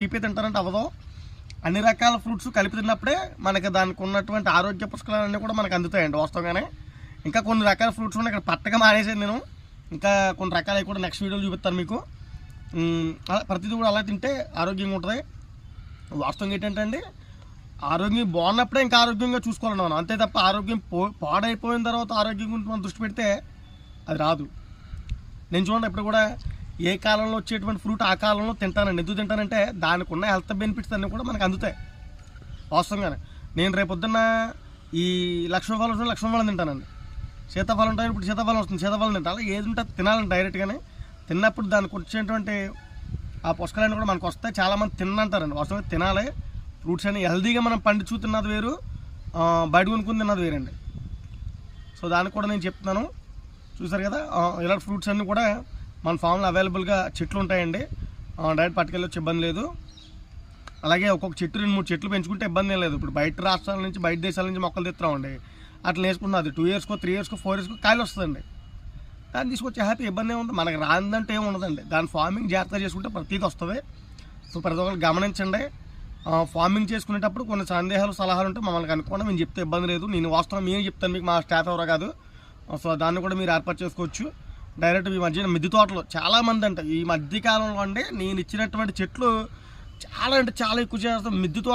తీపి తింటారంటే అవ్వదు. అన్ని రకాల ఫ్రూట్స్ కలిపి తిన్నప్పుడే మనకి దానికి ఉన్నటువంటి ఆరోగ్య పుష్కలాలన్నీ కూడా మనకు అందుతాయండి వాస్తవంగానే. ఇంకా కొన్ని రకాల ఫ్రూట్స్ ఉన్నాయి, ఇక్కడ పట్టగా మానేసాను నేను. ఇంకా కొన్ని రకాలవి కూడా నెక్స్ట్ వీడియోలో చూపిస్తాను మీకు. అలా ప్రతిదీ కూడా అలా తింటే ఆరోగ్యంగా ఉంటుంది. వాస్తవంగా ఏంటంటే అండి, ఆరోగ్యం బాగున్నప్పుడే ఇంకా ఆరోగ్యంగా చూసుకోవాలండి మనం. అంతే తప్ప ఆరోగ్యం పాడైపోయిన తర్వాత ఆరోగ్యం గురించి మనం దృష్టి పెడితే అది రాదు. నేను చూడండి ఎప్పుడు కూడా ఏ కాలంలో వచ్చేటువంటి ఫ్రూట్ ఆ కాలంలో తింటానండి. ఎందుకు తింటానంటే దానికి ఉన్న హెల్త్ బెనిఫిట్స్ అన్నీ కూడా మనకు అందుతాయి వాస్తవంగానే. నేను రేపొద్దున్న ఈ లక్ష్మణఫలం తింటానండి. సీతాఫలం ఉంటాయి, ఇప్పుడు సీతాఫలం వస్తుంది, సీతాఫలం తింటాను. ఏది ఉంటే తినాలండి డైరెక్ట్గానే. తిన్నప్పుడు దానికి వచ్చేటువంటి ఆ పుష్కలన్నీ కూడా మనకు వస్తాయి. చాలామంది తిన్నంటారండి, వాస్తవంగా తినాలి. ఫ్రూట్స్ అని హెల్తీగా మనం పండించు తిన్నది వేరు, బయట కొనుక్కుని తిన్నది వేరండి. సో దానికి కూడా నేను చెప్తున్నాను. చూసారు కదా, ఇలాంటి ఫ్రూట్స్ అన్నీ కూడా మన ఫామ్లో అవైలబుల్గా చెట్లు ఉంటాయండి. డైరెక్ట్ పట్టుకెళ్ళొచ్చు, ఇబ్బంది లేదు. అలాగే ఒక్కొక్క చెట్టు 2-3 చెట్లు పెంచుకుంటే ఇబ్బంది ఏం లేదు. ఇప్పుడు బయట రాష్ట్రాల నుంచి బయట దేశాల నుంచి మొక్కలు తెస్తున్నామండి. అట్లా వేసుకుంటున్నది 2 ఇయర్స్కో 3 ఇయర్స్కో 4 ఇయర్స్కో కాయలు వస్తుందండి. దాన్ని తీసుకొచ్చి హ్యాపీ, ఇబ్బంది ఏముంది. మనకి రాందంటే ఏమి ఉండదండి. దాని ఫార్మింగ్ జాగ్రత్తగా చేసుకుంటే ప్రతిదీ వస్తుంది. సో ప్రతి ఒక్కరు గమనించండి. ఫార్మింగ్ చేసుకునేటప్పుడు కొన్ని సందేహాలు సలహాలు ఉంటే మమ్మల్ని కనుక్కోండి, మేము చెప్తే ఇబ్బంది లేదు. నేను వాస్తవం మేము చెప్తాను మీకు, మా స్టాఫ్ ఎవరో కాదు. సో దాన్ని కూడా మీరు ఏర్పాటు చేసుకోవచ్చు. డైరెక్ట్ ఈ మధ్య మిద్దె తోటలు చాలామంది అంట ఈ మధ్యకాలంలో అండి నేను ఇచ్చినటువంటి చెట్లు చాలా అంటే చాలా ఎక్కువ చేస్తాం. మిద్దె తోట